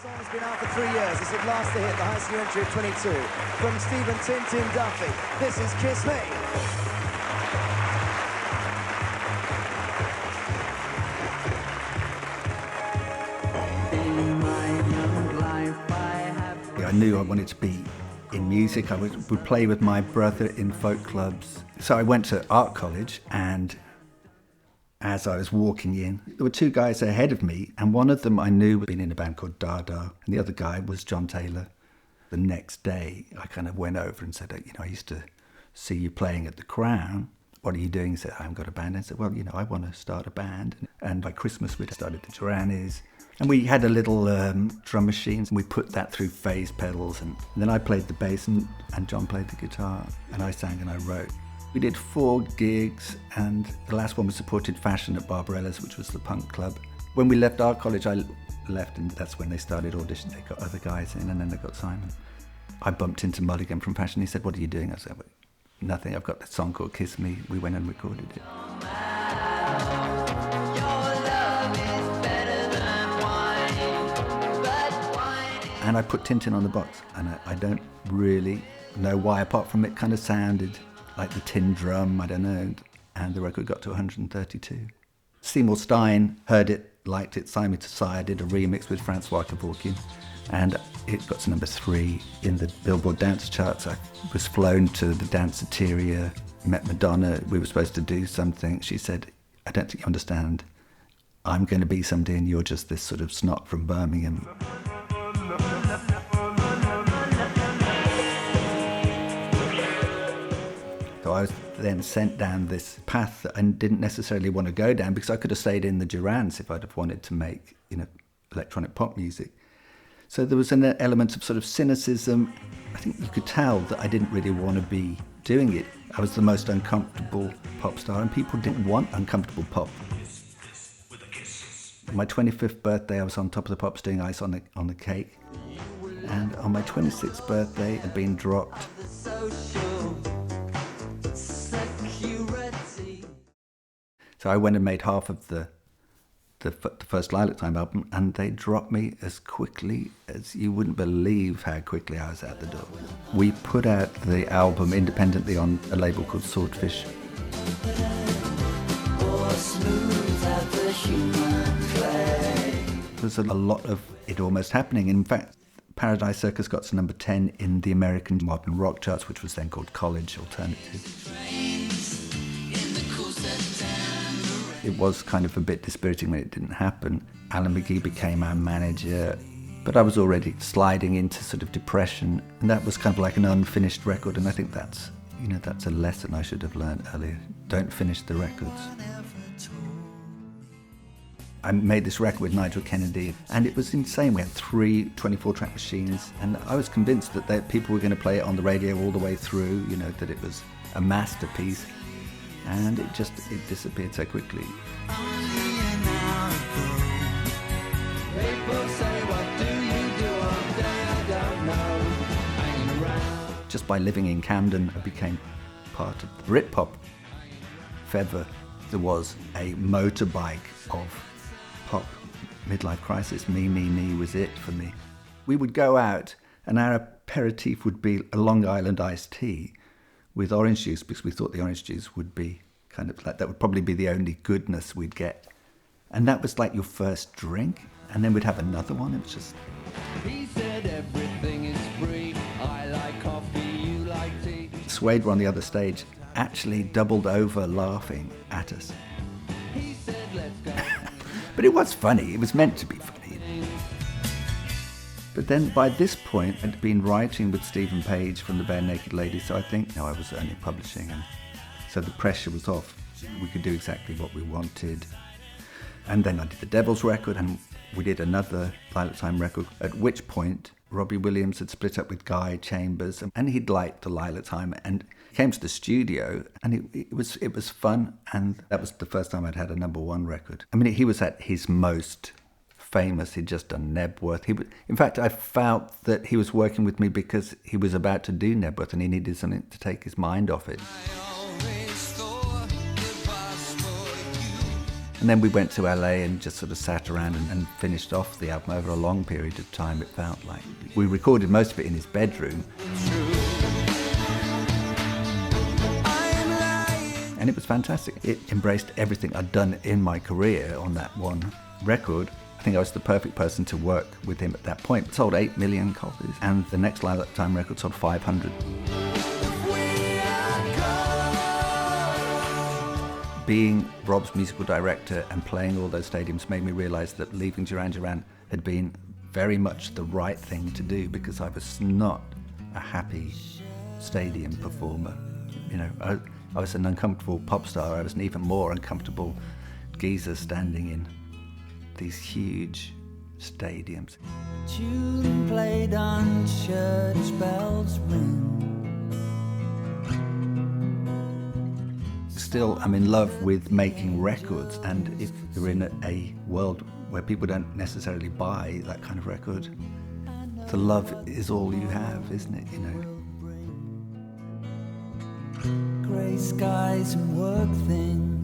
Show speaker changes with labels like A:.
A: song's been out for 3 years. It's at last a hit, the highest new entry at 22. From Stephen Tintin Duffy, this is Kiss Me.
B: I knew I wanted to be in music. I would play with my brother in folk clubs. So I went to art college, and as I was walking in, there were two guys ahead of me, and one of them I knew had been in a band called Dada, and the other guy was John Taylor. The next day, I kind of went over and said, I used to see you playing at the Crown. What are you doing? He said, I haven't got a band. I said, well, I want to start a band. And by Christmas, we'd started the Duranis. And we had a little drum machine, and we put that through phase pedals. And then I played the bass, and John played the guitar, and I sang and I wrote. We did 4 gigs, and the last one was Supported Fashion at Barbarella's, which was the punk club. When we left art college, I left, and that's when they started auditioning. They got other guys in, and then they got Simon. I bumped into Mulligan from Fashion. He said, what are you doing? I said, well, nothing. I've got this song called Kiss Me. We went and recorded it. And I put Tintin on the box, and I don't really know why, apart from it kind of sounded like the tin drum, I don't know, and the record got to 132. Seymour Stein heard it, liked it, signed me to Sire, did a remix with Francois Kevorkian, and it got to number 3 in the Billboard dance charts. I was flown to the Danceteria, met Madonna, we were supposed to do something. She said, I don't think you understand, I'm going to be somebody and you're just this sort of snot from Birmingham. So I was then sent down this path that I didn't necessarily want to go down, because I could have stayed in the Durans if I'd have wanted to make, electronic pop music. So there was an element of sort of cynicism. I think you could tell that I didn't really want to be doing it. I was the most uncomfortable pop star, and people didn't want uncomfortable pop. On my 25th birthday, I was on Top of the Pops doing Ice on the Cake. And on my 26th birthday, I'd been dropped. So I went and made half of the first Lilac Time album, and they dropped me as quickly as you wouldn't believe how quickly I was out the door. We put out the album independently on a label called Swordfish. There's a lot of it almost happening. In fact, Paradise Circus got to number 10 in the American modern rock charts, which was then called College Alternative. It was kind of a bit dispiriting when it didn't happen. Alan McGee became our manager, but I was already sliding into sort of depression, and that was kind of like an unfinished record, and I think that's a lesson I should have learned earlier. Don't finish the records. I made this record with Nigel Kennedy, and it was insane. We had 3 24-track machines, and I was convinced that people were going to play it on the radio all the way through, that it was a masterpiece. And it disappeared so quickly. Just by living in Camden, I became part of the britpop feather. There was a motorbike of pop. Midlife Crisis, Me was it for me. We would go out, and our aperitif would be a Long Island iced tea with orange juice, because we thought the orange juice would be kind of like, that would probably be the only goodness we'd get. And that was like your first drink, and then we'd have another one. It was just... He said everything is free. I like coffee, you like tea. Suede were on the other stage, actually doubled over laughing at us. He said, let's go. But it was funny. It was meant to be funny. But then by this point, I'd been writing with Stephen Page from the band Naked Ladies, so I think I was only publishing, and so the pressure was off. We could do exactly what we wanted. And then I did the Devil's record, and we did another Lilac Time record, at which point Robbie Williams had split up with Guy Chambers, and he'd liked the Lilac Time, and came to the studio, and it was fun, and that was the first time I'd had a number 1 record. I mean, he was at his most famous. He'd just done Nebworth. In fact, I felt that he was working with me because he was about to do Nebworth and he needed something to take his mind off it. And then we went to LA and just sort of sat around and finished off the album over a long period of time, it felt like. We recorded most of it in his bedroom. And it was fantastic. It embraced everything I'd done in my career on that one record. I think I was the perfect person to work with him at that point. It sold 8 million copies, and the next Lilac Time record sold 500. Being Rob's musical director and playing all those stadiums made me realise that leaving Duran Duran had been very much the right thing to do, because I was not a happy stadium performer. You know, I was an uncomfortable pop star. I was an even more uncomfortable geezer standing in these huge stadiums.
C: Tune played on church bells ring.
B: Still, I'm in love with making records, and if you're in a world where people don't necessarily buy that kind of record, the love is all you have, isn't it, you know?
C: Grey skies and work things.